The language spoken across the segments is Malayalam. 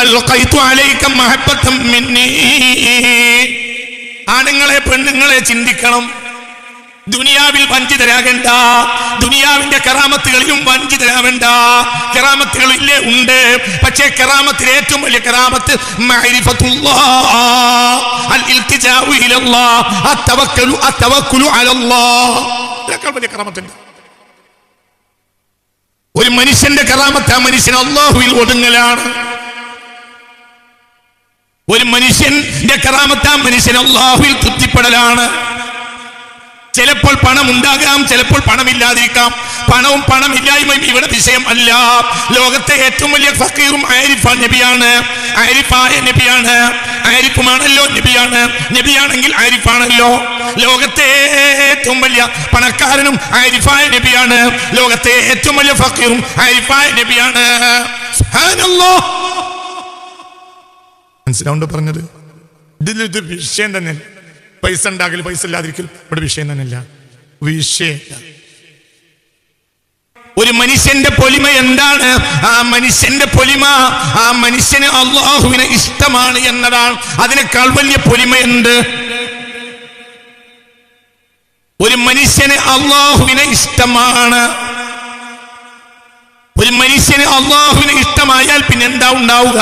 അൽഖൈതു അലൈക മഹബ്ബതൻ മിന്നി. ആണുങ്ങളെ പെണ്ണുങ്ങളെ ചിന്തിക്കണം. ദുനിയാവിൽ വഞ്ചിതരാകണ്ട, ദുനിയാവിന്റെ കറാമത്തുകളിലും വഞ്ചിതരാവേണ്ട. കറാമത്തുകളില്ലേ ഉണ്ട്, പക്ഷേ കറാമത്തിൽ ഏറ്റവും വലിയ കറാമത്ത് മഅരിഫത്തുല്ലാഹ്, അൽ ഇൽതിജാഉ ഇലല്ലാഹ്, അത്തവക്കുലു അലല്ലാഹ്. ഇതൊക്കെ വലിയ കറാമത്തുണ്ട്. ഒരു മനുഷ്യന്റെ കറാമത്ത് ആ മനുഷ്യൻ അല്ലാഹുവിൽ ഒതുങ്ങലാണ്. ഒരു മനുഷ്യന്റെ കറാമത്ത് ആ മനുഷ്യൻ അല്ലാഹുവിൽ തൃപ്തിപ്പെടലാണ്. ചിലപ്പോൾ പണം ഉണ്ടാകാം, ചിലപ്പോൾ പണമില്ലാതിരിക്കാം. പണവും പണമില്ലായ്മയും ഇവിടെ വിഷയം അല്ല. ലോകത്തെ ഏറ്റവും വലിയ ഫക്കീറും ആരിഫായ നബിയാണ്. ആരിഫായ നബിയാണ്, ആരിഫുമാണല്ലോ നബിയാണ്. നബിയാണെങ്കിൽ ആരിഫാണല്ലോ. ലോകത്തെ ഏറ്റവും വലിയ പണക്കാരനും ആരിഫായ നബിയാണ്. ലോകത്തെ ഏറ്റവും വലിയ ഫക്കീറും ആരിഫായ നബിയാണ്. സുബ്ഹാനല്ലാഹ്. മനസ്സിലാവുണ്ടോ പറഞ്ഞത്? ഇതിലൊരു വിഷയം തന്നെ. പൈസ ഉണ്ടാകൽ പൈസ ഇല്ലാതിരിക്കൽ ഇവിടെ വിഷയം തന്നെയല്ല. വിഷയം ഒരു മനുഷ്യന്റെ പൊലിമ എന്താണ്? ആ മനുഷ്യന്റെ പൊലിമ ആ മനുഷ്യന് അല്ലാഹുവിനെ ഇഷ്ടമാണ് എന്നതാണ്. അതിനേക്കാൾ വലിയ പൊലിമയുണ്ട്. ഒരു മനുഷ്യന് അല്ലാഹുവിനെ ഇഷ്ടമാണ്. ഒരു മനുഷ്യന് അല്ലാഹുവിനെ ഇഷ്ടമായാൽ പിന്നെ എന്താ ഉണ്ടാവുക?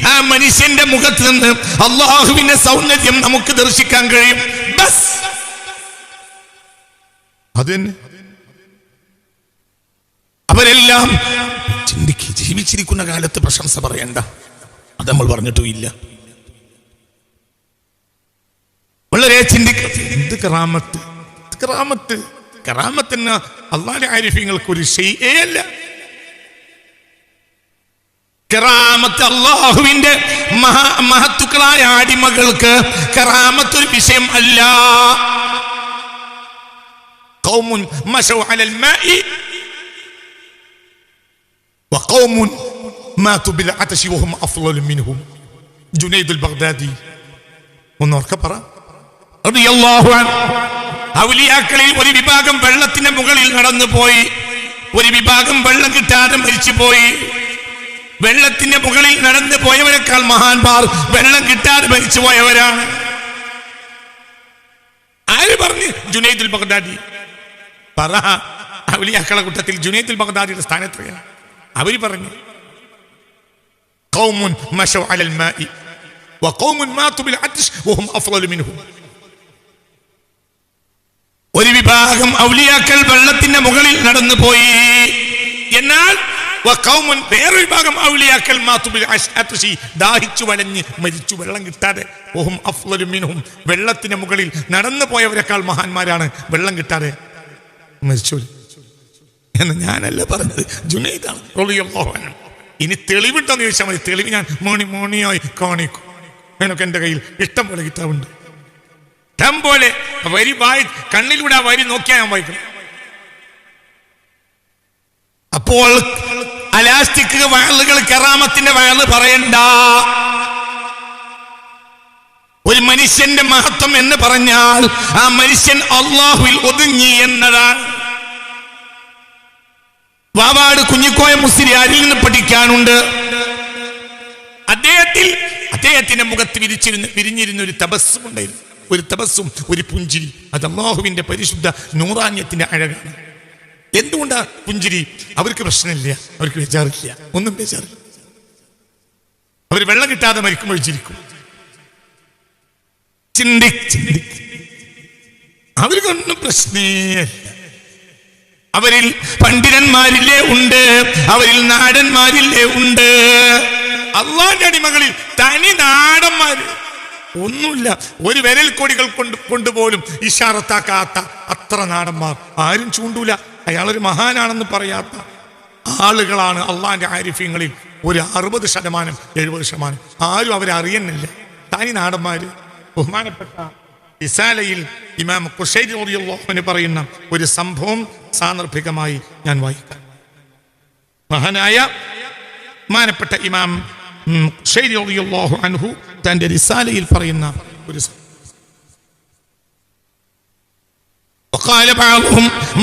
ആ മനുഷ്യന്റെ മുഖത്ത് നിന്ന് അല്ലാഹുവിന്റെ സൗന്ദര്യം നമുക്ക് ദർശിക്കാൻ കഴിയും. അതന്നെ അവരെല്ലാം ചിന്തിക്ക്. ജീവിച്ചിരിക്കുന്ന കാലത്ത് പ്രശംസ പറയണ്ട, അത് നമ്മൾ പറഞ്ഞിട്ടും ഇല്ല. വളരെ ചിന്തിക്ക. എന്ത് കറാമത്ത്, കറാമത്ത്, കറാമത്തിന് അല്ലാഹുവിന്റെ ആരിഫീങ്ങൾക്ക് ഒരു ശൈഅേ അല്ല. കറാമത്ത് അല്ലാഹുവിന്റെ മഹത്തുക്കളായ അടിമകൾക്ക് കറാമത്ത് ഒരു വിഷയം അല്ല. ഖൗമുൻ മശൗ അലൽ മാഇ വഖൗമുൻ മാതു ബിൽ അതശി വഹും അഫ്ളലു മിൻഹും. ജുനൈദുൽ ബഗ്ദാദി. ഒന്നോർക്കെ പറ. റളിയല്ലാഹു അൻഹു. ഔലിയാക്കളിൽ ഒരു വിഭാഗം വെള്ളത്തിന്റെ മുകളിൽ നടന്നു പോയി, ഒരു വിഭാഗം വെള്ളം കിട്ടാതെ മരിച്ചുപോയി. വെള്ളത്തിന്റെ മുകളിൽ നടന്നു പോയവരെക്കാൾ മഹാന്മാർ വെള്ളം കിട്ടാതെ മരിച്ചു പോയവരാണ്. ആര് പറഞ്ഞു? ജുനൈദുൽ ബഗ്ദാദി. പറ, ഔലിയാക്കളെ കൂട്ടത്തിൽ ജുനൈദുൽ ബഗ്ദാദിയുടെ സ്ഥാനത്രയാണ്. അവര് പറഞ്ഞു ഖൗമുൻ മശൗ അലൽ മാഇ വഖൗമുൻ മാതു ബിൽ അതശ് വഹും അഫ്ളലു മിൻഹും. ഒരു വിഭാഗം ഔലിയാക്കൾ വെള്ളത്തിന്റെ മുകളിൽ നടന്നു പോയി, എന്നാൽ വേറൊരു വിഭാഗം ഔലിയാക്കൾ ദാഹിച്ചു വലഞ്ഞ് മരിച്ചു, വെള്ളം കിട്ടാതെ. ഓഹും അഫ്ളലു മിൻഹും. വെള്ളത്തിന്റെ മുകളിൽ നടന്നു പോയവരെക്കാൾ മഹാന്മാരാണ് വെള്ളം കിട്ടാതെ മരിച്ചു എന്ന് ഞാനല്ല പറഞ്ഞത്, ജുനൈദാണ് റളിയല്ലാഹു അൻഹു. ഇനി തെളിവുണ്ടോന്ന് ചോദിച്ചാൽ മതി. തെളിവ് ഞാൻ മോണിയായി കാണിക്കും. എനിക്ക് എൻ്റെ കയ്യിൽ ഇഷ്ടം പോലെ കിതാബുണ്ട്, ഇഷ്ടം പോലെ. വരി കണ്ണിലൂടെ ആ വരി നോക്കിയാൽ ഞാൻ വായിക്കും. അപ്പോൾ അലാസ്റ്റിക് വയലുകൾ കറാമത്തിന്റെ വയല് പറയണ്ട. ഒരു മനുഷ്യന്റെ മഹത്വം എന്ന് പറഞ്ഞാൽ ആ മനുഷ്യൻ അല്ലാഹുവിൽ ഒതുങ്ങി എന്നതാണ്. വാവാട് കുഞ്ഞിക്കോയ മുസ്ലിയാരിൽ നിന്ന് പഠിക്കാനുണ്ട്. അദ്ദേഹത്തിന്റെ മുഖത്ത് വിരിഞ്ഞിരുന്ന ഒരു തബസ്സും ഉണ്ടായിരുന്നു. ഒരു തബസ്സും, ഒരു പുഞ്ചിരി. അത് അല്ലാഹുവിന്റെ പരിശുദ്ധ നൂറാന്യത്തിന്റെ അഴകാണ്. എന്തുകൊണ്ടാ പുഞ്ചിരി? അവർക്ക് പ്രശ്നമില്ല, അവർക്ക് ബേജാറില്ല, ഒന്നും ബേജാറില്ല. അവർ വെള്ളം കിട്ടാതെ മരിക്കുമ്പോൾ ചിരിക്കും. അവർക്കൊന്നും പ്രശ്നേയല്ല. അവരിൽ പണ്ഡിതന്മാരില്ലേ ഉണ്ട്, അവരിൽ നാടന്മാരില്ലേ ഉണ്ട്. അള്ളാന്റെ അടിമകളിൽ തനി നാടന്മാര് ഒന്നുമില്ല. ഒരു വിരൽ കൊടികൾ കൊണ്ടുപോലും ഇഷാറത്താക്കാത്ത അത്ര നാടന്മാർ. ആരും ചൂണ്ടൂല. അയാളൊരു മഹാനാണെന്ന് പറയാത്ത ആളുകളാണ് അള്ളാന്റെ ആരിഫ്യങ്ങളിൽ ഒരു 60%, 70%. ആരും അവരെ അറിയുന്നില്ല. തനി നാടന്മാര്. ബഹുമാനപ്പെട്ട റിസാലയിൽ ഇമാം ഖുശൈരി റളിയല്ലാഹു അൻഹു പറയുന്ന ഒരു സംഭവം സാന്ദർഭികമായി ഞാൻ വായിക്കാം. മഹാനായ ബഹുമാനപ്പെട്ട ഇമാം ഖുശൈരി റളിയല്ലാഹു അൻഹു തന്റെ റിസാലയിൽ പറയുന്ന ഒരു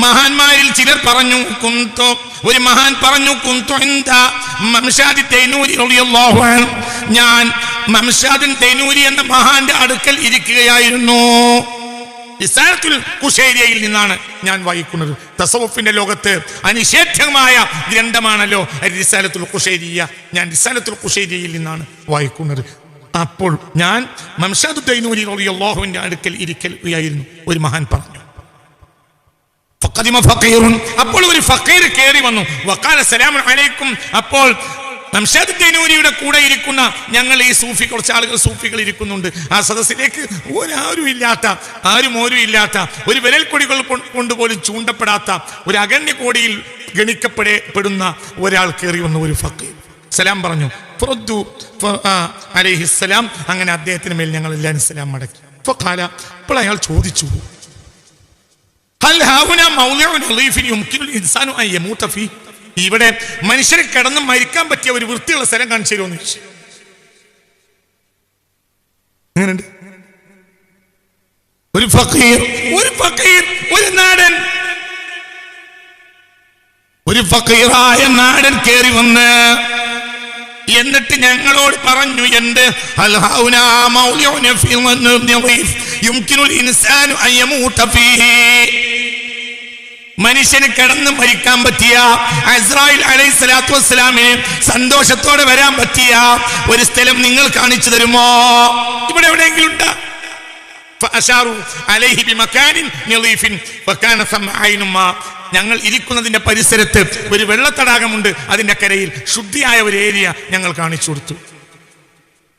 മഹാന്മാരിൽ ചിലർ പറഞ്ഞു, ഒരു മഹാൻ പറഞ്ഞു, ഞാൻ മംഷാദുൻ തൈനൂരി എന്ന മഹാന്റെ അടുക്കൽ ഇരിക്കുകയായിരുന്നു. റിസാലത്തുൽ ഖുശൈരിയയിൽ നിന്നാണ് ഞാൻ വായിക്കുന്നത്. തസവുഫിന്റെ ലോകത്ത് അനിഷേധ്യമായ ഗ്രന്ഥമാണല്ലോ റിസാലത്തുൽ ഖുശൈരിയ. ഞാൻ റിസാലത്തുൽ ഖുശൈരിയയിൽ നിന്നാണ് വായിക്കുന്നത്. അപ്പോൾ ഞാൻ മംഷാദു തൈനൂരി റളിയല്ലാഹുവിന്റെ അടുക്കൽ ഇരിക്കുകയായിരുന്നു. ഒരു മഹാൻ പറഞ്ഞു, അപ്പോൾ ഒരു ഫഖീർ കയറി വന്നു. വഖാല സലാമു അലൈക്കും. അപ്പോൾ മംഷാദ് തൈനൂരിയുടെ കൂടെ ഇരിക്കുന്ന ഞങ്ങൾ ഈ സൂഫി, കുറച്ച് ആളുകൾ സൂഫികൾ ഇരിക്കുന്നുണ്ട്. ആ സദസ്സിലേക്ക് ആരും ഇല്ലാത്ത ഒരു വിരൽ കൊടികൾ കൊണ്ടുപോലും ചൂണ്ടപ്പെടാത്ത ഒരു അഗണ്യ കോടിയിൽ ഗണിക്കപ്പെടുന്ന ഒരാൾ കയറി വന്നു. ഒരു ഫഖീർ സലാം പറഞ്ഞു. അലൈഹിസ്സലാം. അങ്ങനെ അദ്ദേഹത്തിന് മേൽ ഞങ്ങൾ എല്ലാവരും സലാം മടക്കി. അപ്പോൾ അയാൾ ചോദിച്ചു, ഇവിടെ മനുഷ്യരെ കിടന്ന് മരിക്കാൻ പറ്റിയ ഒരു വൃത്തിയുള്ള സ്ഥലം കാണിച്ചു തരുമെന്ന് ചോദിച്ചു. എങ്ങനെയുണ്ട്? ഒരു ഫഖീർ, ഒരു നാടൻ, ഒരു ഫഖീറായ നാടൻ കയറി വന്ന് എന്നിട്ട് ഞങ്ങളോട് പറഞ്ഞു, എന്ത് മനുഷ്യന് കിടന്ന് മരിക്കാൻ പറ്റിയ, ഇസ്രായേൽ അലൈഹിസ്സലാത്തു വസ്സലാമിന് സന്തോഷത്തോടെ വരാൻ പറ്റിയ ഒരു സ്ഥലം നിങ്ങൾ കാണിച്ചു തരുമോ? ഇവിടെ എവിടെയെങ്കിലും ഉണ്ടോ? ഞങ്ങൾ ഇരിക്കുന്നതിന്റെ പരിസരത്ത് ഒരു വെള്ളത്തടാകമുണ്ട്. അതിന്റെ കരയിൽ ശുദ്ധിയായ ഒരു ഏരിയ ഞങ്ങൾ കാണിച്ചു കൊടുത്തു.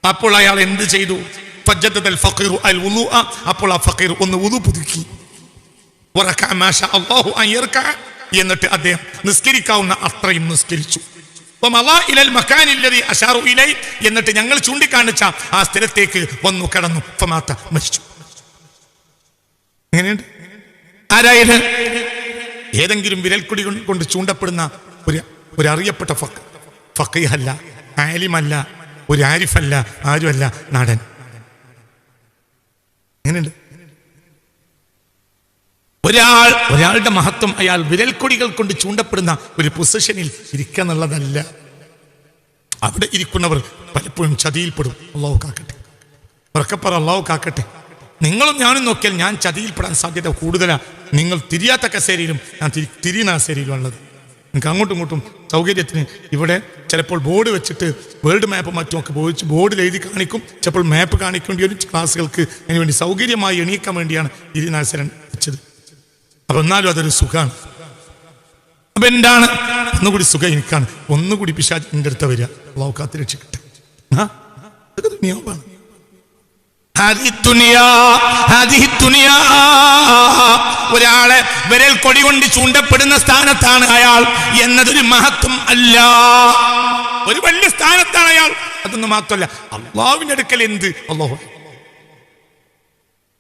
അപ്പോൾ അയാൾ എന്ത് ചെയ്തു? അപ്പോൾ ആ ഫഖീർ ഒന്ന് വുളു പുതുക്കി. എന്നിട്ട് അദ്ദേഹം നിസ്കരിക്കാവുന്ന അത്രയും നിസ്കരിച്ചു. എന്നിട്ട് ഞങ്ങൾ ചൂണ്ടിക്കാണിച്ച ആ സ്ഥലത്തേക്ക് വന്നു കടന്നു. മരിച്ചു. എങ്ങനെയുണ്ട്? ആരായത്? ഏതെങ്കിലും വിരൽക്കുടി കൊണ്ട് ചൂണ്ടപ്പെടുന്ന ഒരു അറിയപ്പെട്ട ഫഖീഹല്ല, ആലിമല്ല, ഒരു ആരിഫല്ല, ആരുമല്ല, നാടൻ. എങ്ങനെയുണ്ട്? ഒരാളുടെ മഹത്വം അയാൾ വിരൽക്കൊടികൾ കൊണ്ട് ചൂണ്ടപ്പെടുന്ന ഒരു പൊസിഷനിൽ ഇരിക്കുക എന്നുള്ളതല്ല. അവിടെ ഇരിക്കുന്നവർ പലപ്പോഴും ചതിയിൽപ്പെടും. അള്ളാഹു കാക്കട്ടെ. ഉറക്കപ്പറ അള്ളാഹു കാക്കട്ടെ. നിങ്ങളും ഞാനും നോക്കിയാൽ ഞാൻ ചതിയിൽപ്പെടാൻ സാധ്യത കൂടുതലാണ്. നിങ്ങൾ തിരിയാത്ത കസേരയിലും ഞാൻ തിരിയുന്ന കസേരയിലും ഉള്ളത്. നിങ്ങൾക്ക് അങ്ങോട്ടും ഇങ്ങോട്ടും സൗകര്യത്തിന് ഇവിടെ ചിലപ്പോൾ ബോർഡ് വെച്ചിട്ട് വേൾഡ് മാപ്പ് മറ്റുമൊക്കെ പോയിച്ച് ബോർഡിൽ എഴുതി കാണിക്കും. ചിലപ്പോൾ മാപ്പ് കാണിക്കേണ്ടി വരും. ക്ലാസ്സുകൾക്ക് അതിനുവേണ്ടി സൗകര്യമായി എണീക്കാൻ വേണ്ടിയാണ് ഇരുന്ന കസേര വെച്ചത്. അപ്പൊ എന്നാലും അതൊരു സുഖമാണ്. അപ്പൊ എന്താണ്? ഒന്നുകൂടി സുഖം എനിക്കാണ്. ഒന്നുകൂടി പിശാച് എൻ്റെ അടുത്ത് വരിക. അള്ളാഹു കാത്ത് രക്ഷിക്കട്ടെ. ഒരാളെ വിരൽ കൊടി കൊണ്ട് ചൂണ്ടപ്പെടുന്ന സ്ഥാനത്താണ് അയാൾ എന്നതൊരു മഹത്വം അല്ല. ഒരു വലിയ സ്ഥാനത്താണ് അയാൾ. അതൊന്നും മാത്രമല്ല, അള്ളാഹുവിന്റെ അടുക്കൽ എന്ത്? അള്ളാഹു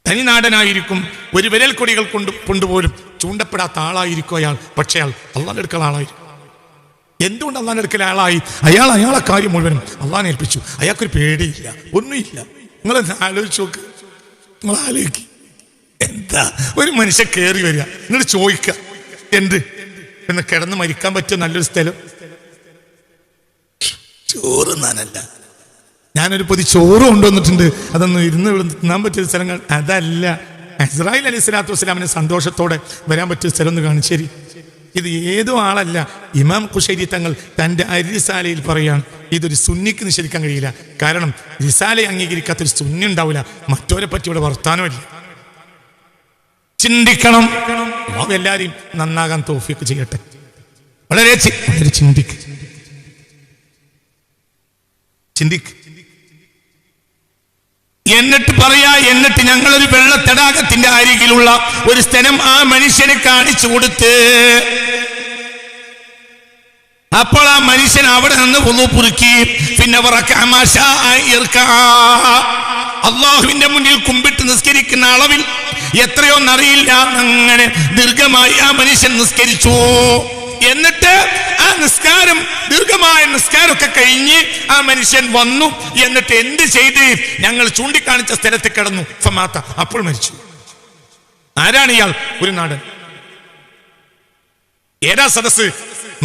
തനിനാടനായിരിക്കും. ഒരു വിരൽ കൊടികൾ കൊണ്ടുപോലും ചൂണ്ടപ്പെടാത്ത ആളായിരിക്കും അയാൾ. പക്ഷേ അയാൾ അള്ളാഹിന്റെ അടുക്കൽ ആളായിരിക്കും. എന്തുകൊണ്ട് അള്ളാഹിന്റെ അടുക്കൽ ആളായി? അയാളെ കാര്യം മുഴുവനും അള്ളാഹിനെ ഏൽപ്പിച്ചു. അയാൾക്കൊരു പേടിയില്ല, ഒന്നുമില്ല. നിങ്ങളെന്താ ആലോചിച്ച് നോക്ക്. നിങ്ങൾ ആലോചിക്കുക, എന്താ ഒരു മനുഷ്യൻ കയറി വരിക, എന്നിട്ട് ചോദിക്കുക എന്ത് എന്ന്? കിടന്ന് മരിക്കാൻ പറ്റിയ നല്ലൊരു സ്ഥലം. ചോറ് നാനല്ല, ഞാനൊരു പൊതി ചോറ് കൊണ്ടുവന്നിട്ടുണ്ട്, അതൊന്നും ഇരുന്ന് തിന്നാൻ പറ്റിയ സ്ഥലം. അതല്ല, ഇസ്രായേൽ അലൈഹിസ്സലാത്തു വസ്സലാമിന് സന്തോഷത്തോടെ വരാൻ പറ്റിയ സ്ഥലം ഒന്ന് കാണിച്ചേരി. ഇത് ഏതോ ആളല്ല, ഇമാം ഖുശൈരി തങ്ങൾ തൻ്റെ റിസാലയിൽ പറയാണ്. ഇതൊരു സുന്നിക്ക് നിഷേധിക്കാൻ കഴിയില്ല. കാരണം റിസാലയെ അംഗീകരിക്കാത്തൊരു സുന്നി ഉണ്ടാവില്ല. മറ്റവരെ പറ്റി ഇവിടെ വർത്താനമില്ല. ചിന്തിക്കണം. എല്ലാവരെയും നന്നാകാൻ തൗഫീഖ് ചെയ്യട്ടെ. വളരെ ചിന്തിക്ക്. എന്നിട്ട് പറയാ, എന്നിട്ട് ഞങ്ങളൊരു വെള്ളത്തടാകത്തിന്റെ അരികിലുള്ള ഒരു സ്ഥലം ആ മനുഷ്യനെ കാണിച്ചു കൊടുത്ത്, അപ്പോൾ ആ മനുഷ്യൻ അവിടെ നിന്ന് വുളു പുതുക്കി. പിന്നെ അള്ളാഹുവിന്റെ മുന്നിൽ കുമ്പിട്ട് നിസ്കരിക്കുന്ന അളവിൽ എത്രയോന്നറിയില്ല, അങ്ങനെ ദീർഘമായി ആ മനുഷ്യൻ നിസ്കരിച്ചു. എന്നിട്ട് ആ നിസ്കാരം, ദീർഘമായ നിസ്കാരമൊക്കെ കഴിഞ്ഞ് ആ മനുഷ്യൻ വന്നു. എന്നിട്ട് എന്ത് ചെയ്ത്? ഞങ്ങൾ ചൂണ്ടിക്കാണിച്ച സ്ഥലത്ത് കിടന്നു. ഫമാത്ത, അപ്പോൾ മരിച്ചു. ആരാണ് ഇയാൾ? ഒരു നാടൻ. ഏതാ സദസ്?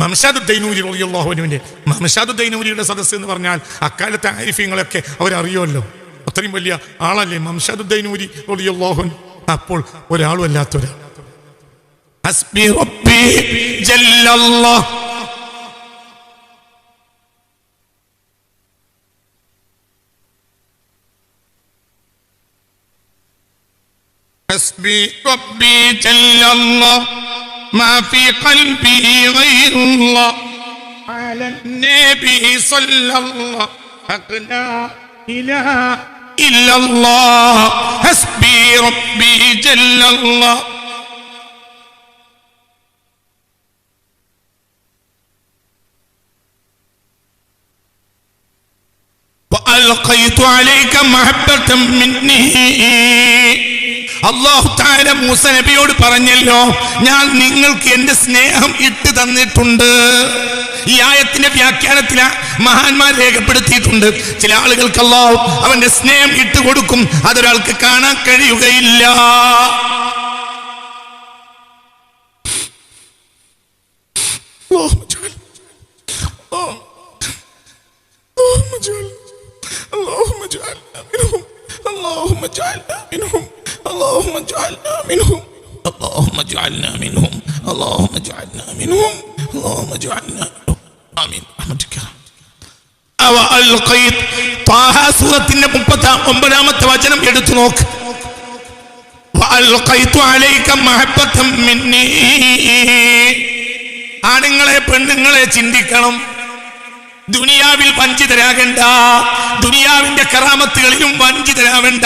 മംഷാദുദ്ദൈനൂരി റളിയല്ലാഹു അൻഹുവിന്റെ. മംഷാദുദ്ദൈനൂരിയുടെ സദസ് എന്ന് പറഞ്ഞാൽ അക്കാലത്തെ ആരിഫീങ്ങളൊക്കെ അവരറിയുമല്ലോ. അത്രയും വലിയ ആളല്ലേ മംഷാദുദ്ദൈനൂരി റളിയല്ലാഹു അൻഹു. അപ്പോൾ ഒരാളും അല്ലാത്തൊരാൾ. ഹസ്ബി റബ്ബി ജല്ലല്ലാഹ്. ഹസ്ബി റബ്ബി ജല്ലല്ലാഹ് മാ ഫീ ഖൽബി ഗൈറുല്ലാഹ് അലാ നബി സല്ലല്ലാഹു ലാ ഇലാഹ ഇല്ലല്ലാഹ്. ഹസ്ബി റബ്ബി ജല്ലല്ലാഹ്. وألقيت عليك محبة مني. അല്ലാഹു തആല മൂസ നബിയോട് പറഞ്ഞല്ലോ, ഞാൻ നിങ്ങൾക്ക് എന്റെ സ്നേഹം ഇട്ട് തന്നിട്ടുണ്ട്. ഈ ആയത്തിന്റെ വ്യാഖ്യാനത്തിൽ മഹാന്മാർ രേഖപ്പെടുത്തിയിട്ടുണ്ട്. ചില ആളുകൾക്ക് അല്ലാഹു അവന്റെ സ്നേഹം ഇട്ട് കൊടുക്കും, അതൊരാൾക്ക് കാണാൻ കഴിയുകയില്ല. اللهم اجعلنا منهم اللهم اجعلنا منهم اللهم اجعلنا منهم اللهم اجعلنا منهم اللهم اجعلنا منهم اللهم اجعلنا منهم آمين برحمتك. وألقيت طه സൂറത്തിന്റെ 39ാമത്തെ വചനം എടുത്തു നോക്ക്. وألقيت عليك محبة مني. ആണുങ്ങളെ പെണ്ണുങ്ങളെ ചിന്തിക്കണം. ദുനിയാവിൽ വഞ്ചിതരാകണ്ട. ദുനിയാവിന്റെ കറാമത്തുകളിലും വഞ്ചിതരാവണ്ട.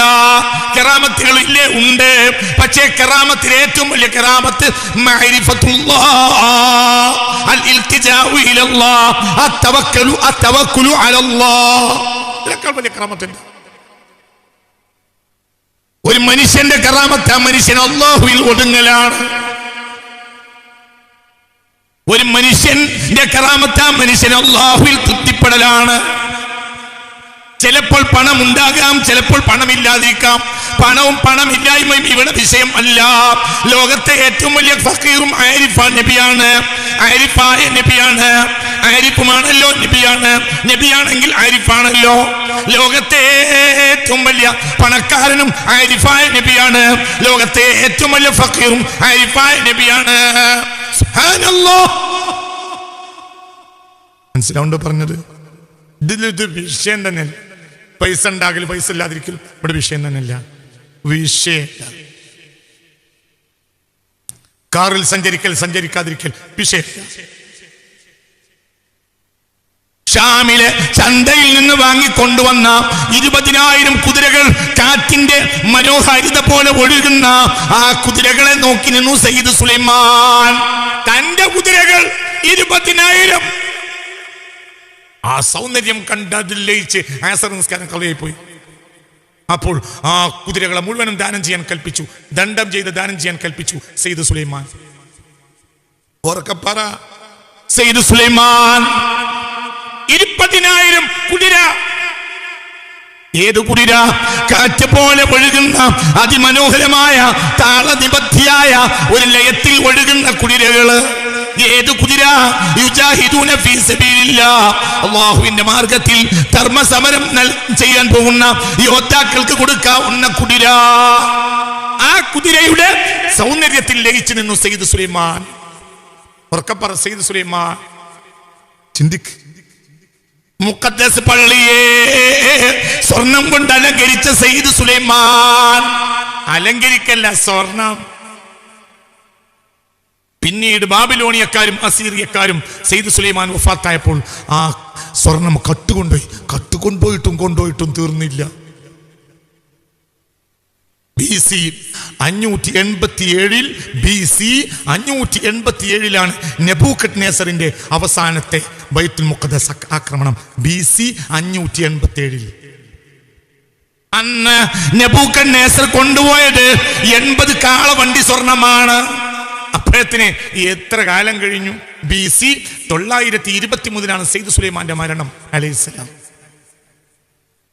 കറാമത്തുകളില്ലേ? ഉണ്ട്. പക്ഷേ കറാമത്തിൽ ഏറ്റവും വലിയ കറാമത്ത് മഅരിഫത്തുല്ലാഹ്, അൽ ഇൽതിജാഉ ഇലല്ലാഹ്, അത്തവക്കുലു അലല്ലാഹ്. ഇതിനേക്കാൾ വലിയ കറാമത്തുണ്ട്. ഒരു മനുഷ്യന്റെ കറാമത്ത് ആ മനുഷ്യൻ അല്ലാഹുവിൽ ഒതുങ്ങലാണ്. ഒരു മനുഷ്യന്റെ കറാമത്ത് ആ മനുഷ്യൻ അല്ലാഹുവിൽ തൃപ്തിപ്പെടലാണ്. ചിലപ്പോൾ പണം ഉണ്ടാകാം, ചിലപ്പോൾ പണമില്ലാതിരിക്കാം. പണവും പണമില്ലായ്മയും ഇവിടെ വിഷയം അല്ല. ലോകത്തെ ഏറ്റവും വലിയ ഫഖീറും ആരിഫായ നബിയാണ്. ആരിഫായ നബിയാണ്. ആരിഫുമാണല്ലോ നബിയാണ്. നബിയാണെങ്കിൽ ആരിഫാണല്ലോ. ലോകത്തെ ഏറ്റവും വലിയ പണക്കാരനും ആരിഫായ നബിയാണ്. ലോകത്തെ ഏറ്റവും വലിയ ഫഖീറും ആരിഫായ നബിയാണ്. സുബ്ഹാനല്ലാഹ്. മനസ്സിലാവുണ്ടോ പറഞ്ഞത്? ഇതിലിത് വിഷയം തന്നെയല്ല. പൈസ ഉണ്ടാകൽ പൈസ ഇല്ലാതിരിക്കൽ ഇവിടെ വിഷയം തന്നെയല്ല. വിഷയം കാറിൽ സഞ്ചരിക്കൽ സഞ്ചരിക്കാതിരിക്കൽ വിഷയം. ഷാമിലെ ചന്തയിൽ നിന്ന് വാങ്ങിക്കൊണ്ടുവന്ന 20,000 കുതിരകൾ കാറ്റിന്റെ മനോഹാരിത പോലെ ഒഴുകുന്ന ആ കുതിരകളെ നോക്കി നിന്നു സയ്യിദ് സുലൈമാൻ. തന്റെ കുതിരകൾ 20,000. ആ സൗന്ദര്യം കണ്ടതിൽ ലയിച്ച് ആസർ നിസ്കാരം കളയായി പോയി. അപ്പോൾ ആ കുതിരകളെ മുഴുവനും ദാനം ചെയ്യാൻ കൽപ്പിച്ചു. ദണ്ഡം ചെയ്ത് ദാനം ചെയ്യാൻ കൽപ്പിച്ചു സയ്യിദ് സുലൈമാൻ. ഓർക്കപ്പറ സയ്യിദ് സുലൈമാൻ 20,000 കുതിര. ഏത് കുതിര? കാറ്റ് പോലെ ഒഴുകുന്ന അതിമനോഹരമായ താളനിബദ്ധിയായ ഒരു ലയത്തിൽ ഒഴുകുന്ന കുതിരകള്. ഏത് കുതിര? യുജാഹിദൂന ഫീ സബീലില്ലാഹ്, അല്ലാഹുവിന്റെ മാർഗത്തിൽ ധർമ്മസമരം ചെയ്യാൻ പോകുന്ന യോദ്ധാക്കൾക്ക് കൊടുക്കാവുന്ന കുതിര. ആ കുതിരയുടെ സൗന്ദര്യത്തിൽ ലയിച്ചു നിന്നു സയ്യിദ് സുലൈമാൻ. ഉറക്കപ്പറ സയ്യിദ് സുലൈമാൻ. ചിന്തിക്ക്. മുഖദ്ദസ് പള്ളിയെ സ്വർണം കൊണ്ട് അലങ്കരിച്ച സയ്യിദ് സുലൈമാൻ. അലങ്കരിക്കല്ല, സ്വർണം. പിന്നീട് ബാബിലോണിയക്കാരും അസീറിയക്കാരും സയ്യിദ് സുലൈമാൻ വഫാത്തായപ്പോൾ ആ സ്വർണം കൊണ്ടുപോയിട്ടും തീർന്നില്ല. BC 587 നെബൂഖദ്നേസറിന്റെ അവസാനത്തെ ബൈത്തുൽ മുഖദ്ദസ് ആക്രമണം. BC 587. അന്ന് നെബൂഖദ്നേസർ കൊണ്ടുപോയത് 80 കാളവണ്ടി സ്വർണമാണ്. അപ്പോഴത്തിന് എത്ര കാലം കഴിഞ്ഞു? BC 923 സയ്യിദ് സുലൈമാന്റെ മരണം അലൈഹിസ്സലാം.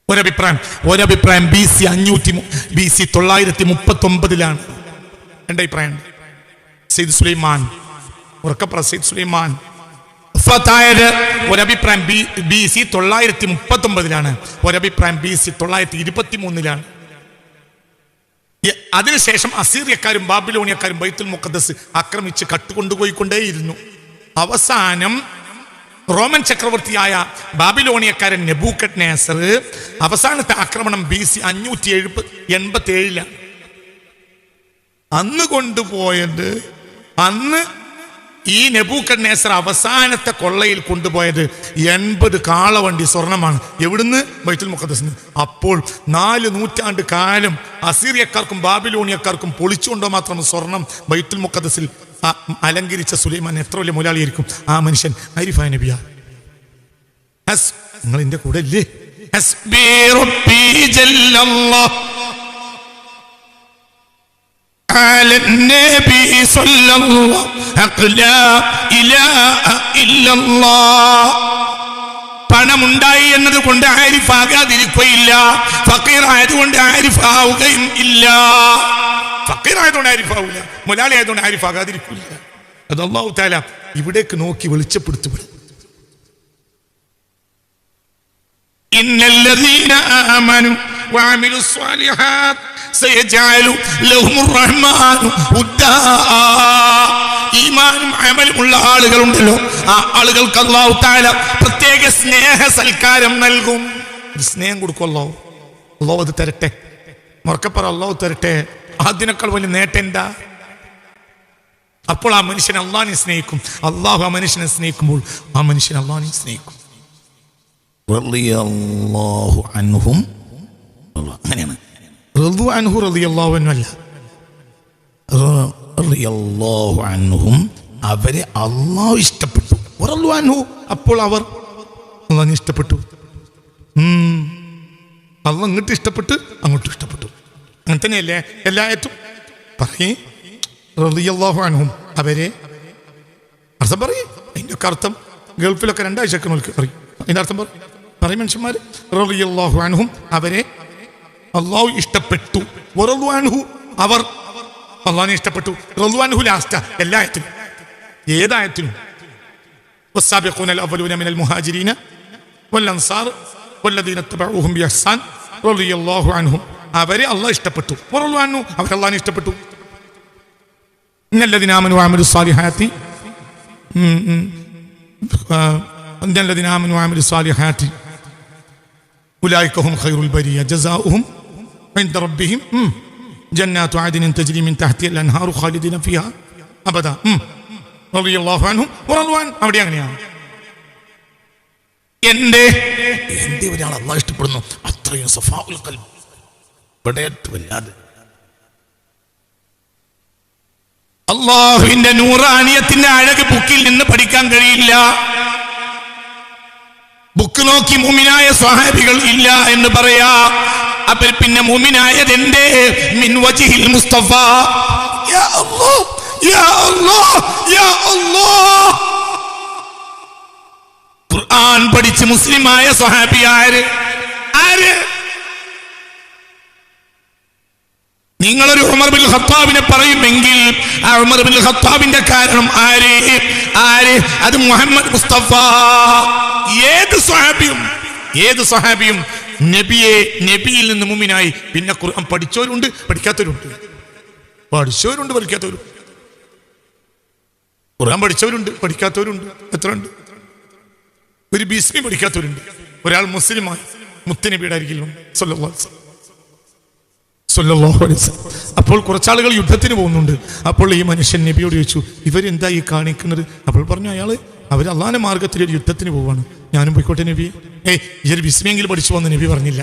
ഒരഭിപ്രായം BC 939 എൻ്റെ അഭിപ്രായം. സയ്യിദ് സുലൈമാൻ ഉറക്കപ്പുറ സയ്യിദ് സുലൈമാൻ ഒരഭിപ്രായം BC 939 ഒരഭിപ്രായം BC 923. അതിനുശേഷം അസീറിയക്കാരും ബാബിലോണിയക്കാരും ബൈത്തുൽ മുഖദ്ദസ് ആക്രമിച്ച് കട്ടുകൊണ്ടുപോയിക്കൊണ്ടേയിരുന്നു. അവസാനം റോമൻ ചക്രവർത്തിയായ ബാബിലോണിയക്കാരൻ നെബൂക്കദ്നേസർ അവസാനത്തെ ആക്രമണം BC 587 അന്ന് കൊണ്ടുപോയത്, അന്ന് ഈ നെബൂക്കദ്നേസർ അവസാനത്തെ കൊള്ളയിൽ കൊണ്ടുപോയത് 80 കാളവണ്ടി സ്വർണമാണ്. എവിടുന്ന്? ബൈത്തുൽ മുഖദ്ദസിന്. അപ്പോൾ 4 നൂറ്റാണ്ട് കാലം അസീറിയക്കാർക്കും ബാബിലോണിയക്കാർക്കും പൊളിച്ചുകൊണ്ടോ മാത്രം സ്വർണം ബൈത്തുൽ മുഖദ്ദസിൽ അലങ്കരിച്ച സുലൈമാൻ എത്ര വലിയ മുലാളിയായിരിക്കും. ആ മനുഷ്യൻ ആരിഫായ നബിയാ. നിങ്ങൾ എന്റെ കൂടെ അല്ലേ? على النبي صلى الله لا إله إلا الله. പണമുണ്ടായി എന്നതുകൊണ്ട് ആരിഫാകാതിരിക്കുകയില്ല, ഫക്കീറായതുകൊണ്ട് ആരിഫാവുകയും ഇല്ല. ഫക്കീറായതുകൊണ്ട് ആരിഫാവൂല, മുലാളി ആയതുകൊണ്ട് ആരിഫാകാതിരിക്കില്ല. അത് അല്ലാഹു തആല ഇവിടേക്ക് നോക്കി വെളിച്ചപ്പെടുത്തും. ഇന്നല്ലദീന ആമനു വഅമിലു സ്വാലിഹാത്ത് സയജഅലു ലഹുമുർ റഹ്മാനു ഉദ്ദാ. ഈമാനും അമലുമുള്ള ആളുകളുണ്ടല്ലോ, ആ ആളുകൾക്ക് അല്ലാഹു തആല പ്രത്യേക സ്നേഹ സൽക്കാരം നൽകും. സ്നേഹം കൊടുക്കും അല്ലാഹു. അല്ലാഹു അത് തരട്ടെ. മുറക്കപ്പറ അല്ലാഹു തരട്ടെ. അതിനേക്കാൾ വലിയ നേട്ടം എന്താ? അപ്പോൾ ആ മനുഷ്യൻ അല്ലാഹുവിനെ സ്നേഹിക്കും. അല്ലാഹു ആ മനുഷ്യനെ സ്നേഹിക്കുമ്പോൾ ആ മനുഷ്യൻ അല്ലാഹുവിനെ സ്നേഹിക്കും. റളിയല്ലാഹു അൻഹും. അങ്ങനെയാണ്. റളു അൻഹു റളിയല്ലാഹു അൻഹു അല്ല, റളിയല്ലാഹു അൻഹും അവരെ അല്ലാഹു ഇഷ്ടപ്പെട്ടു. റളു അൻഹു അപ്പോൾ അവർ അല്ലാഹുവിനെ ഇഷ്ടപ്പെട്ടു. അല്ലാഹു ഇങ്ങോട്ട് ഇഷ്ടപ്പെട്ട് അങ്ങോട്ടും ഇഷ്ടപ്പെട്ടു. അങ്ങനെ തന്നെയല്ലേ എല്ലായിട്ടും പറയേ. റളിയല്ലാഹു അൻഹും അവരെ അർത്ഥം പറയും. അതിൻ്റെ ഒക്കെ അർത്ഥം ഗൾഫിലൊക്കെ 2 ആഴ്ചക്ക് പറയും. അതിൻ്റെ അർത്ഥം പറയും മനുഷ്യന്മാർ. റളിയല്ലാഹു അൻഹും അവരെ അല്ലാഹു ഇഷ്ടപ്പെട്ടു. വറളു അൻഹു അവർ അല്ലാഹുവിനെ ഇഷ്ടപ്പെട്ടു. റളു അൻഹു ലാസ്റ്റ് എല്ലായത്തിലും ഏതായത്തിലും. വസ്സാബിഖൂന അൽഅവ്വലൂന മിനൽ മുഹാജിരീന വൽ അൻസാർ വല്ലദീന തബഊഹും ബിഇഹ്സാൻ റളിയല്ലാഹു അൻഹും അവരെ അല്ലാഹു ഇഷ്ടപ്പെട്ടു. വറളു അൻഹു അവർ അല്ലാഹുവിനെ ഇഷ്ടപ്പെട്ടു. ഇന്നല്ലദീന ആമനു വഅമിലു സ്വാലിഹാത്തി ഇന്നല്ലദീന ആമനു വഅമിലു സ്വാലിഹാത്തി ഉലൈക ഹും ഖൈറുൽ ബരിയ ജസാഉഹും عند ربهم جنات عدن تجري من تحتها الانهار خالدين فيها ابدا رضي الله عنهم ورضوا عنه. അവിടെ അങ്ങനെയാണ്. എന്റെ ഒരാൾ അല്ലാഹു ഇഷ്ടപ്പെടുന്നു. അത്രയും സഫാഉൽ ഖൽബ് വല്ലാതെ. അല്ലാഹുവിന്റെ നൂറാനിയത്തിന്റെ അഴക് ബുക്കിൽ നിന്ന് പഠിക്കാൻ കഴിയില്ല. ബുക്ക് നോക്കി മുഅ്മിനായ സ്വഹാബികൾ ഇല്ല എന്ന് പറയാ. അപ്പോൾ പിന്നെ മുഅ്മിനായത് എന്റെ മിൻ വജ്ഹിൽ മുസ്തഫ. യാ അല്ലാഹ് യാ അല്ലാഹ് യാ അല്ലാഹ്. ഖുർആൻ പഠിച്ച് മുസ്ലിമായ സ്വഹാബി ആര്? നിങ്ങളൊരു ഉമർ ബിൻ ഖത്താബിനെ പറയുമെങ്കിൽ ആ ഉമർ ബിൻ ഖത്താബിന്റെ കാരണം ആര്? അത് മുഹമ്മദ് മുസ്തഫ. ഏത് സ്വഹാബിയും നബിയിൽ നിന്ന് മുഅ്മിനായി. പിന്നെ ഖുർആൻ പഠിച്ചവരുണ്ട്, പഠിക്കാത്തവരുണ്ട്. ഖുർആൻ പഠിച്ചവരുണ്ട്, പഠിക്കാത്തവരുണ്ട്. എത്ര ഉണ്ട്? ഒരു ബിസ്മി പഠിക്കാത്തവരുണ്ട്. ഒരാൾ മുസ്ലിമായി മുത്തുനബിയുടെ അരികിലും സല്ലല്ലാഹു അലൈഹി വസല്ലം. അപ്പോൾ കുറച്ചാളുകൾ യുദ്ധത്തിന് പോകുന്നുണ്ട്. അപ്പോൾ ഈ മനുഷ്യൻ നബിയോട് ചോദിച്ചു, ഇവരെന്താ ഈ കാണിക്കുന്നത്? അപ്പോൾ പറഞ്ഞു അയാള് അവർ അള്ളാഹിന്റെ മാർഗത്തിൽ ഒരു യുദ്ധത്തിന് പോവാണ്. ഞാനും പോയിക്കോട്ടെ നബി. ഈ ഒരു ബിസ്മിയെങ്കിലും പഠിച്ചു വന്ന് നബി പറഞ്ഞില്ല.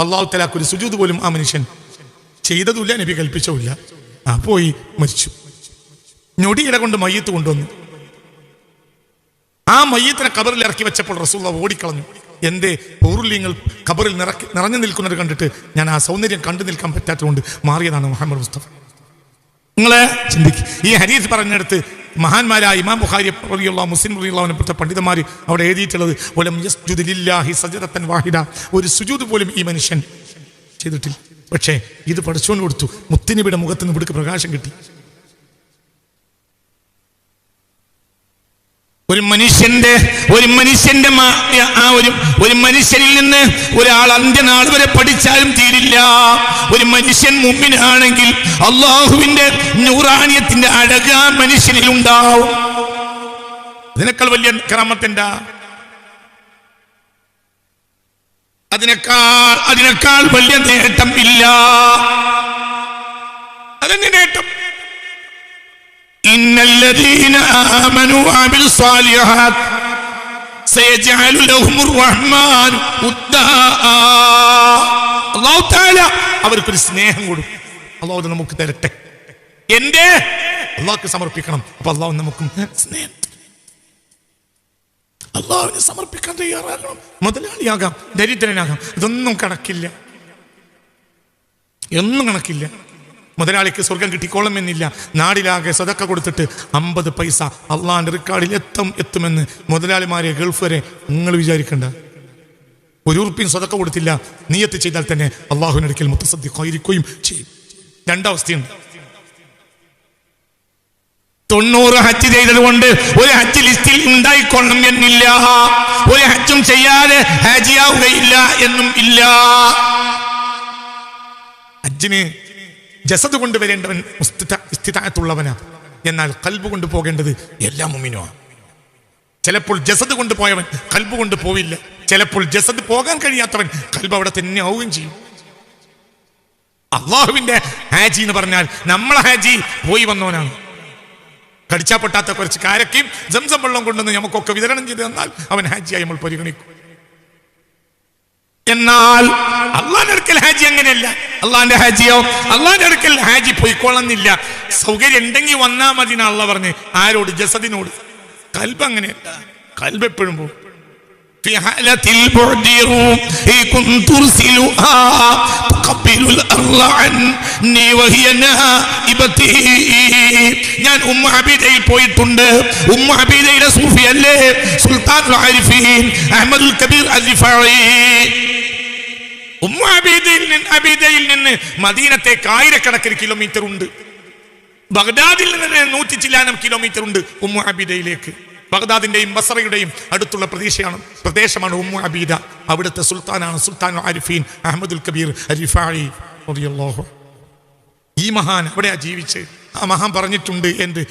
അല്ലാഹു തആലക്ക് ഒരു സുജൂദ് പോലും ആ മനുഷ്യൻ ചെയ്തതുമില്ല, നബി കൽപ്പിച്ചില്ല. പോയി മരിച്ചു. ഞൊടിയിട കൊണ്ട് മയ്യത്ത് കൊണ്ടുവന്നു. ആ മയ്യത്തിനെ ഖബറിൽ ഇറക്കി വെച്ചപ്പോൾ റസൂലുള്ളാഹി ഓടിക്കളഞ്ഞു. എന്റെ പൗരുല്യങ്ങൾ ഖബറിൽ നിറഞ്ഞു നിൽക്കുന്നത് കണ്ടിട്ട് ഞാൻ ആ സൗന്ദര്യം കണ്ടു നിൽക്കാൻ പറ്റാത്തതുകൊണ്ട് മാറിയതാണ് മുഹമ്മദ് മുസ്തഫ. നിങ്ങളെ ചിന്തിക്ക്. ഈ ഹദീസ് പറഞ്ഞെടുത്ത് മഹാന്മാരായ ഇമാം ബുഖാരി റളിയല്ലാഹു മുസ്ലിം റളിയല്ലാഹു പെട്ട പണ്ഡിതന്മാർ അവിടെ എഴുതിയിട്ടുള്ളത് വലം യസ്ജുദു ലില്ലാഹി സജദതൻ വാഹിദ, ഒരു സുജൂദ് പോലും ഈ മനുഷ്യൻ ചെയ്തിട്ടില്ല. പക്ഷേ ഇത് പഠിച്ചുകൊണ്ട് കൊടുത്തു. മുത്തുനബിയുടെ മുഖത്ത് നിന്ന് ഇവിടേക്ക് പ്രകാശം കിട്ടി. ഒരു മനുഷ്യനിൽ നിന്ന് ഒരാൾ അന്ത്യനാൾ വരെ പഠിച്ചാലും തീരില്ല. ഒരു മനുഷ്യൻ മുഅ്മിനാണെങ്കിൽ അള്ളാഹുവിന്റെ നൂറാനിയത്തിന്റെ അഴക് ആ മനുഷ്യനിൽ ഉണ്ടാവും. അതിനേക്കാൾ വലിയ കറാമത്തെന്താ? അതിനേക്കാൾ വലിയ നേട്ടം ഇല്ല. അതെന്നെ നേട്ടം. ഇന്നല്ലദീന ആമനു വഅമിലു സ്വാലിഹാത്ത് സയജഅലു ലഹുമുർ റഹ്മാൻ ഉദ്ദാ. അല്ലാഹു തആല അവർക്കൊരു സ്നേഹം കൊടുക്കും. അല്ലാഹു നമുക്ക് തരട്ടെ. എന്റെ അല്ലാഹുക്ക് സമർപ്പിക്കണം. അപ്പൊ അല്ലാഹു നമുക്കും സ്നേഹം, അല്ലാഹുവിനെ സമർപ്പിക്കാൻ തയ്യാറാകണം. മുതലാളിയാകാം, ദരിദ്രനാകാം, ഇതൊന്നും കണക്കില്ല, ഒന്നും കണക്കില്ല. മുതലാളിക്ക് സ്വർഗം കിട്ടിക്കോളും എന്നില്ല. നാടിലാകെ സദക്ക കൊടുത്തിട്ട് 50 പൈസ അള്ളാന്റെ റിക്കാർഡിൽ എത്തുമെന്ന് മുതലാളിമാരെ ഗൾഫ് വരെ നിങ്ങൾ വിചാരിക്കണ്ട. ഒരു ഉറുപ്പിയും സദക്ക കൊടുത്തില്ല, നിയത്ത് ചെയ്താൽ തന്നെ അള്ളാഹുവിനടുക്കൽ മുത്തസദ്ദിഖായിരിക്കുകയും ചെയ്യും. രണ്ടവസ്ഥയുണ്ട്. 90 ഹജ്ജ് ചെയ്തതുകൊണ്ട് ഒരു ഹജ്ജ് ലിസ്റ്റിൽ ഉണ്ടായിക്കൊള്ളണം എന്നില്ല. ഒരു ഹജ്ജും ചെയ്യാതെ ഹാജിയാവുകയില്ല എന്നും ഇല്ല. ഹജ്ജിന് ജസദ് കൊണ്ടുവരേണ്ടവൻ ഇസ്തിതാഅത്തുള്ളവനാ. എന്നാൽ ഖൽബ് കൊണ്ട് പോകേണ്ടത് എല്ലാ മുഅ്മിനുമാണ്. ചിലപ്പോൾ ജസദ് കൊണ്ടുപോയവൻ ഖൽബ് കൊണ്ട് പോവില്ല. ചിലപ്പോൾ ജസദ് പോകാൻ കഴിയാത്തവൻ ഖൽബ് അവിടെ തന്നെ ആവുകയും ചെയ്യും. അള്ളാഹുവിന്റെ ഹാജി എന്ന് പറഞ്ഞാൽ നമ്മളെ ഹാജി പോയി വന്നവനാണ്. കടിച്ചാ പൊട്ടാത്ത കുറച്ച് കാരക്കയും സംസം വെള്ളം കൊണ്ടുവന്ന് നമുക്കൊക്കെ വിതരണം ചെയ്ത് തന്നാൽ അവൻ ഹാജിയായി നമ്മൾ പരിഗണിക്കും. എന്നാൽ അള്ളാന്റെ അടുക്കൽ ഹാജി അങ്ങനെയല്ല. അള്ളാന്റെ ഹാജിയോ അള്ളാന്റെ അടുക്കൽ ഹാജി പോയിക്കൊള്ളുന്നില്ല. സൗകര്യം ഉണ്ടെങ്കിൽ വന്നാ മതി എന്നാ അള്ളാഹ് പറഞ്ഞ്. ആരോട്? ജസദിനോട്. ഖൽബ് അങ്ങനെയല്ല. ഖൽബ് എപ്പോഴും പോകും. ഞാൻ ഉമ്മ ഹബീദയിൽ പോയിട്ടുണ്ട്. ഉമ്മ ഹബീദയിലെ സൂഫിയല്ലേ സുൽത്താനുൽ ആരിഫീൻ അഹ്മദുൽ കബീർ അൽ-റിഫാഈ. ഉമ്മ ഹബീദയിൽ നിന്ന് മദീനത്തേക്ക് 1000 കിലോമീറ്റർ ഉണ്ട്. ബഗ്ദാദിൽ നിന്ന് 100 ചില്ലാനം കിലോമീറ്റർ ഉണ്ട് ഉമ്മ ഹബീദയിലേക്ക്. ബഗ്ദാദിന്റെയും ബസറയുടെയും അടുത്തുള്ള പ്രദേശമാണ് ഉമ്മു അബീദ. അവിടുത്തെ സുൽത്താനാണ് സുൽത്താനുൽ ആരിഫീൻ അഹ്മദുൽ കബീർ അൽ-റിഫാഈ റളിയല്ലാഹു. ഈ മഹാൻ അവിടെയാ ജീവിച്ച്. ആ മഹാൻ പറഞ്ഞിട്ടുണ്ട്, എന്ത്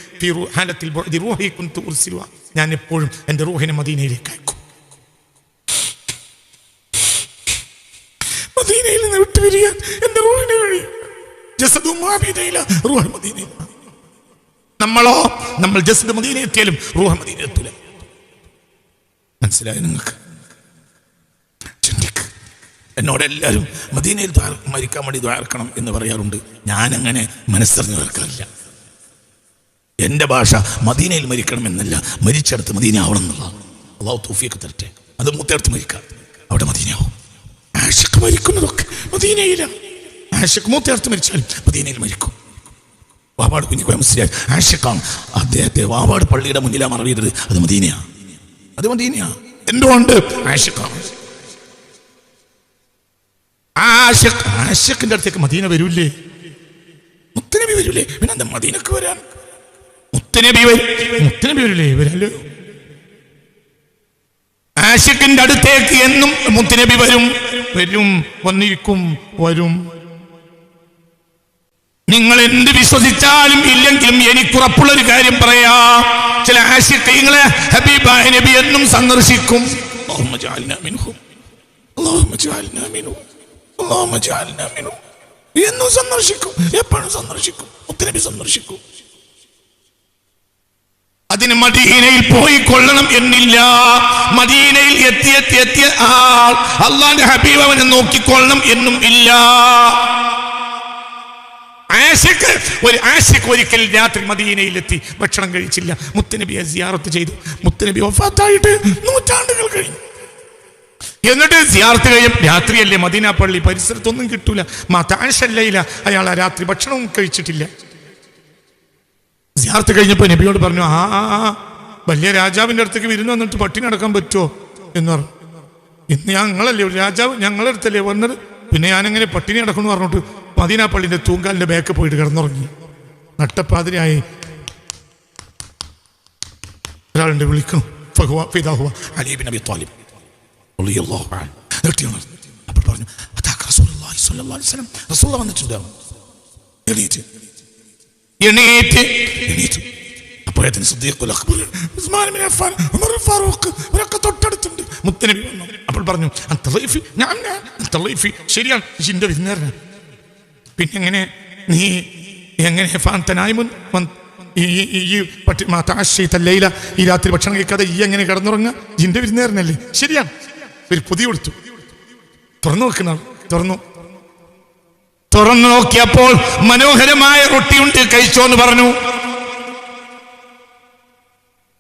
ഞാൻ എപ്പോഴും എൻ്റെ റൂഹിനെ മദീനയിലേക്ക് അയക്കും. മദീനയിൽ നിന്ന് വിട്ടുപിരിയാൻ എൻ്റെ റൂഹിനെ കഴിയും. ജസദ് ഉമ്മു അബീദയില, റൂഹ് മദീനയിൽ. നമ്മളോ? നമ്മൾ ജസദ് മദീന എത്തിയാലും റൂഹ് മദീന എത്തൂല. മനസ്സിലായി നിങ്ങൾക്ക്? എന്നോട് എല്ലാവരും മദീനയിൽ മരിക്കാൻ വേണ്ടി ദ്വാർക്കണം എന്ന് പറയാറുണ്ട്. ഞാനങ്ങനെ മനസ്സറിഞ്ഞു കേൾക്കാറില്ല. എൻ്റെ ഭാഷ മദീനയിൽ മരിക്കണം എന്നല്ല, മരിച്ചെടുത്ത് മദീന ആവണം എന്നുള്ള. അള്ളാഹു തൗഫീഖ് തരട്ടെ. അത് മൂത്തേടത്ത് മരിക്കാം, അവിടെ മദീനയാവും. ആഷിഖ് മരിക്കുന്നതൊക്കെ മദീനയിലാണ്. ആഷിഖ് മൂത്തേടത്ത് മരിച്ചാൽ മദീനയിൽ മരിക്കും. വാവാട് കുഞ്ഞിക്കോയ മുസ്ലിയാർ ആഷിഖാണ്. അദ്ദേഹത്തെ വാവാട് പള്ളിയുടെ മുന്നിലാണ് മറവിയിട്ടത്. അത് മദീനയാണ്, അത് മദീനയാണ്. എന്തുകൊണ്ട്? ആഷിഖാണ്. ആഷിഖിന്റെ അടുത്തേക്ക് മദീന വരൂല്ലേ? മുത്തനബി വരൂലേ? പിന്നെ എന്താ മദീനക്ക് വരാൻ? മുത്തനബി വരൂലേ? വരാലോ. ആഷിഖിന്റെ അടുത്തേക്ക് എന്നും മുത്തനബി വരും, വന്നിരിക്കും, വരും. നിങ്ങൾ എന്ത് വിശ്വസിച്ചാലും ഇല്ലെങ്കിലും എനിക്കുറപ്പുള്ളൊരു കാര്യം പറയാം. ചില ആശിഖീങ്ങളെ ഹബീബായ നബി എന്നും സന്ദർശിക്കും. അല്ലാഹുമ്മ ജഅൽനാ മിൻഹും, അല്ലാഹുമ്മ ജഅൽനാ മിൻഹും, അല്ലാഹുമ്മ ജഅൽനാ മിൻഹും. എന്നും സന്ദർശിക്കും, എപ്പോഴും സന്ദർശിക്കും, മുത്തനബി സന്ദർശിക്കും. അതിന് മദീനയിൽ പോയി കൊള്ളണം എന്നില്ല. മദീനയിൽ എത്തിയ ആൾ അള്ളാന്റെ ഹബീബ് അവനെ നോക്കിക്കൊള്ളണം എന്നും ഇല്ല. ഒരു ആശിഖ് ഒരിക്കൽ രാത്രി മദീനയിലെത്തി, ഭക്ഷണം കഴിച്ചില്ല. മുത്തനബിയെ സിയാറത്ത് ചെയ്തു. മുത്തനബി വഫാത്തായിട്ട് 100 നൂറ്റാണ്ടുകൾ കഴിഞ്ഞു. എന്നിട്ട് സിയാറത്ത് കഴിയും. രാത്രിയല്ലേ, മദീന പള്ളി പരിസരത്തൊന്നും കിട്ടൂല. അയാൾ ആ രാത്രി ഭക്ഷണവും കഴിച്ചിട്ടില്ല. സിയാറത്ത് കഴിഞ്ഞപ്പോൾ നബിയോട് പറഞ്ഞു, ആ വലിയ രാജാവിൻ്റെ അടുത്തേക്ക് വിരുന്ന് വന്നിട്ട് പട്ടിണി അടക്കാൻ പറ്റുമോ എന്ന് പറഞ്ഞു. ഇന്ന് ഞങ്ങളല്ലേ രാജാവ്, ഞങ്ങളുടെ അടുത്തല്ലേ വന്നത്, പിന്നെ ഞാനെങ്ങനെ പട്ടിണി അടക്കണമെന്ന് പറഞ്ഞിട്ട് മദീന പള്ളിൻ്റെ തൂങ്കാലിൻ്റെ ബാക്ക് പോയിട്ട് കിടന്നുറങ്ങി. നട്ടപ്പാതിരായി ഒരാളുണ്ട്, വിളിക്കണം. അപ്പോൾ പറഞ്ഞു, റസൂൽ വന്നിട്ടുണ്ട്. എണീറ്റ് അപ്പോഴത്തേന് സിദ്ദീഖുൽ അക്ബർ, ഉസ്മാൻ ഇബ്നു അഫ്ഫാൻ, ഉമർ ഫാറൂഖ് ഇവരൊക്കെ തൊട്ടടുത്തുണ്ട്. മുത്തനബി വന്നു. അപ്പോൾ പറഞ്ഞു, ശരിയാണ്, ജിന്റെ വിരുന്നുകാരനാണ്. പിന്നെ എങ്ങനെ നീ എങ്ങനെ ഈ രാത്രി ഭക്ഷണം കഴിക്കാതെ ഈ എങ്ങനെ കിടന്നുറങ്ങുക? ജിന്റെ വിരുന്നുകാരനല്ലേ? ശരിയാണ്. ഒരു പൊതി കൊടുത്തു. തുറന്നു നോക്കുന്ന തുറന്നു നോക്കിയപ്പോൾ മനോഹരമായ റൊട്ടിയുണ്ട്, കഴിച്ചോന്ന് പറഞ്ഞു.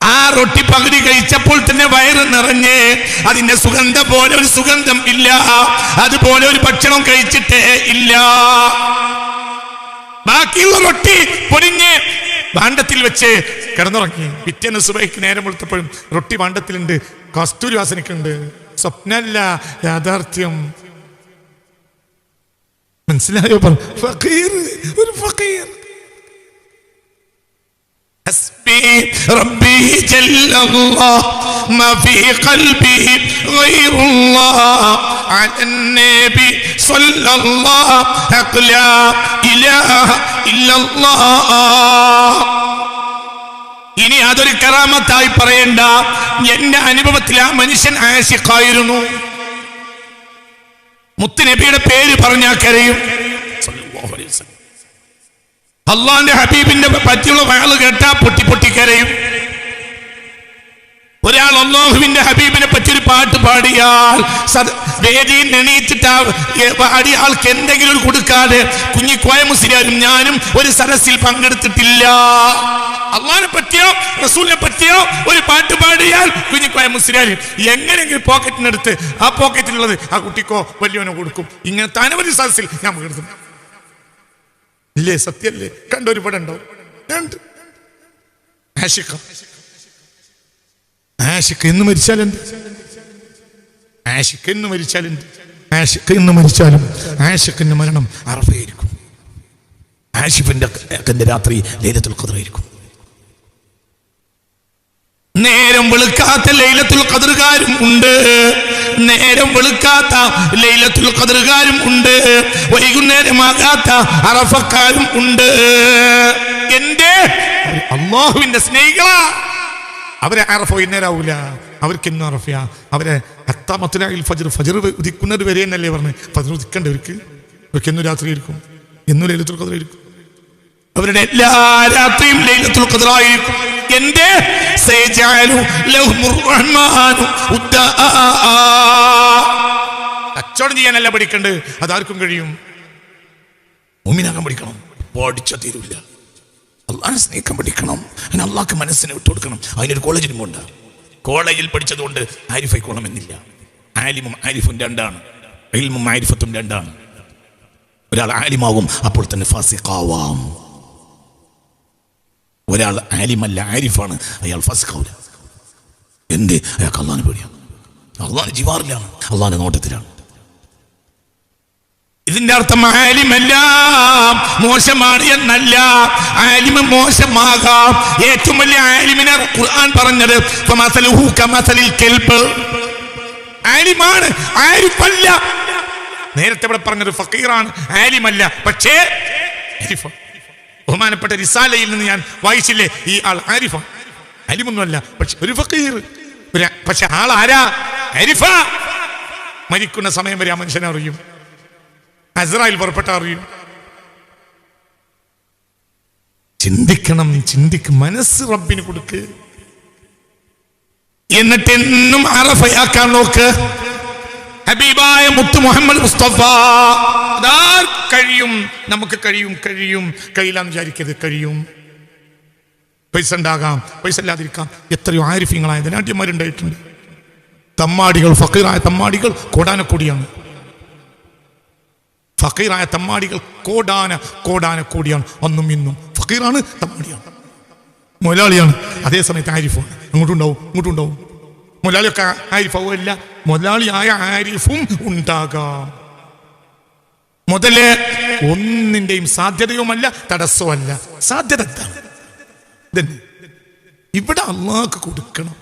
ആ റൊട്ടി പകുതി കഴിച്ചപ്പോൾ തന്നെ വയറ് നിറഞ്ഞ്, അതിന്റെ സുഗന്ധം പോലെ ഒരു സുഗന്ധം ഇല്ല, അതുപോലെ ഒരു ഭക്ഷണം കഴിച്ചിട്ടേ ഇല്ല. ബാക്കിയുള്ള റൊട്ടി പൊടിഞ്ഞ് ഭാണ്ഡത്തിൽ വെച്ച് കിടന്നുറങ്ങി. പിറ്റേന്ന് സുബഹിക്ക് നേരം വെളുത്തപ്പോഴും റൊട്ടി ഭാണ്ഡത്തിലുണ്ട്, കസ്തൂരി വാസനയ്ക്കുണ്ട്. സ്വപ്നല്ല, യാഥാർത്ഥ്യം. മനസ്സിലായോ? ഫഖീർ, ഒരു ഫഖീർ. حسبي ربي جل الله ما في قلبي غير الله على النبي صلى الله لا إله إلا الله. ഇനി അതൊരു കറാമത്തായി പറയണ്ട. എന്റെ അനുഭവത്തിൽ ആ മനുഷ്യൻ ആശിഖായിരുന്നു. മുത്തുനബിയുടെ പേര് പറഞ്ഞാൽ കരയും. അള്ളാന്റെ ഹബീബിന്റെ പറ്റിയുള്ള വയല് കേട്ടാ പൊട്ടി പൊട്ടി കരയും. ഒരാൾ അല്ലാഹുവിന്റെ ഹബീബിനെ പറ്റി ഒരു പാട്ട് പാടിയാൽ വേദിയിൽ എണീറ്റിട്ട് പാടിയ ആൾക്ക് എന്തെങ്കിലും ഒരു കൊടുക്കാതെ കുഞ്ഞിക്കോയ മുസ്ലിയാരും ഞാനും ഒരു സദസ്സിൽ പങ്കെടുത്തിട്ടില്ല. അള്ളാഹിനെ പറ്റിയോ റസൂലിനെ പറ്റിയോ ഒരു പാട്ട് പാടിയാൽ കുഞ്ഞിക്കോയ മുസ്ലിയാരും എങ്ങനെയെങ്കിലും പോക്കറ്റിനെടുത്ത് ആ പോക്കറ്റിലുള്ളത് ആ കുട്ടിക്കോ വലിയവനോ കൊടുക്കും. ഇങ്ങനത്തെ അനവധി സദസ്സിൽ ഞാൻ പങ്കെടുത്തു. ഇല്ലേ? സത്യല്ലേ? കണ്ടൊരു പടം ഉണ്ടോ? ആഷിഖ് എന്ന് മരിച്ചാലെന്ത്? ആഷിഖ് എന്ന് മരിച്ചാലെന്ത്? ആഷിഖ് എന്ന് മരിച്ചാലും ആഷിഖിന്റെ മരണം അറഫയായിരിക്കും. ആഷിഫിന്റെ രാത്രി ലൈലത്തുൽ ഖദ്റായിരിക്കും. നേരം വെളുക്കാത്ത ലൈലത്തുൽ ഖദ്റുകാരും ഉണ്ട്, നേരം വെളുക്കാത്ത ലൈലത്തുൽ ഖദ്റുകാരും ഉണ്ട്, വൈകുന്നേരമാകാത്ത അറഫക്കാരും ഉണ്ട്. എന്റെ അല്ലാഹുവിന്റെ സ്നേഹികളാ. അവരെ അറഫ വൈകുന്നേരമാവൂല, അവർക്കെന്നും അറഫയാ. അവരെ ഫജർ ഉദിക്കുന്നത് വരെ എന്നല്ലേ പറഞ്ഞ്? ഫജർ ഉദിക്കണ്ടവർക്ക് അവർക്കെന്നും രാത്രി ആയിരിക്കും, എന്നും ലൈലത്തുൽ ഖദ്റായിരിക്കും. അവരുടെ എല്ലാ രാത്രിയും ലൈലത്തുൽ ഖദ്റായിരിക്കും. എന്റെ കച്ചവടം ചെയ്യാനല്ല പഠിക്കണ്ട്, അതാർക്കും കഴിയും. മുഅ്മിനാകാൻ പഠിക്കണം, പഠിച്ചാൽ തീരൂല. അള്ളാഹനെ സ്നേഹിക്കാൻ പഠിക്കണം, അങ്ങനെ അള്ളാഹ്ക്ക് മനസ്സിനെ വിട്ടുകൊടുക്കണം. അതിനൊരു കോളേജിലും കൊണ്ട് കോളേജിൽ പഠിച്ചതുകൊണ്ട് ആരിഫായിക്കോണമെന്നില്ല. ആലിമും ആരിഫും രണ്ടാണ്, ഇൽമും ആരിഫത്തും രണ്ടാണ്. ഒരാൾ ആലിമാകും, അപ്പോൾ തന്നെ ഫാസിഖാവാം. ഒരാൾ ആലിമല്ല, ആരിഫാണ്, അയാൾ ഫാസിഖാവില്ല. എന്ത്? അയാൾക്ക് അള്ളാഹനെ പേടിയാണ്, അള്ളാഹനെ ജിവാറിലാണ്, അള്ളാഹന്റെ നോട്ടത്തിലാണ്. ഇതിന്റെ അർത്ഥം ആലിമെല്ലാം മോശമാണ് എന്നല്ല. ആലിമ് മോശമാകാം. ഏറ്റവും വലിയ ആലിമിനെ ഖുർആൻ പറഞ്ഞത് ഫമസലുഹു കമസലിൽ കൽബ്. ആലിമാണ്, ആരിഫല്ല. നേരത്തെ ഇവിടെ പറഞ്ഞത് ഫഖീറാണ്, ആലിമല്ല. പക്ഷേ ബഹുമാനപ്പെട്ട റിസാലയിൽ നിന്ന് ഞാൻ വായിച്ചില്ലേ, ഈ ആൾ ആരിഫ, ആലിമൊന്നുമല്ല, പക്ഷെ ഒരു ഫഖീർ. പക്ഷെ ആൾ ആരാ? ആരിഫ. മരിക്കുന്ന സമയം വരെ ആ മനുഷ്യനെ അറിയും, അസ്രായിൽ പുറപ്പെട്ട അറിയും. ചിന്തിക്കണം, മനസ്സ് റബ്ബിന് കൊടുക്ക്. എന്നിട്ട് എന്നും അറഫയാക്കാൻ നോക്ക്. ഹബീബായ മുത്ത് മുഹമ്മദ് മുസ്തഫ. അതാ കഴിയും, നമുക്ക് കഴിയും. കഴിയില്ലാന്ന് വിചാരിക്കരുത്, കഴിയും. പൈസ ഉണ്ടാകാം, പൈസ ഇല്ലാതിരിക്കാം. എത്രയോ ആരിഫ്യങ്ങളായ ധനാഢ്യന്മാരുണ്ടായിട്ടുണ്ട്. തമ്മാടികൾ, ഫഖീറായ തമ്മാടികൾ കോടാനക്കോടിയാണ്. ഫഖീറായ തമ്മാടികൾ കോടാന കോടിയാണ്. അന്നും ഇന്നും ഫഖീറാണ്, തമ്മാടിയാണ്. മുതലാളിയാണ്, അതേ സമയത്ത് ആരിഫാണ്. അങ്ങോട്ടുണ്ടാവും ഇങ്ങോട്ടുണ്ടാവും. മുതലാളിയൊക്കെ ആരിഫാവുമല്ല, മുതലാളിയായ ആരിഫും ഉണ്ടാകാം. മുതല് ഒന്നിന്റെയും സാധ്യതയുമല്ല, തടസ്സമല്ല. സാധ്യത എന്താണ്? ഇവിടെ അള്ളാഹ്ക്ക് കൊടുക്കണം.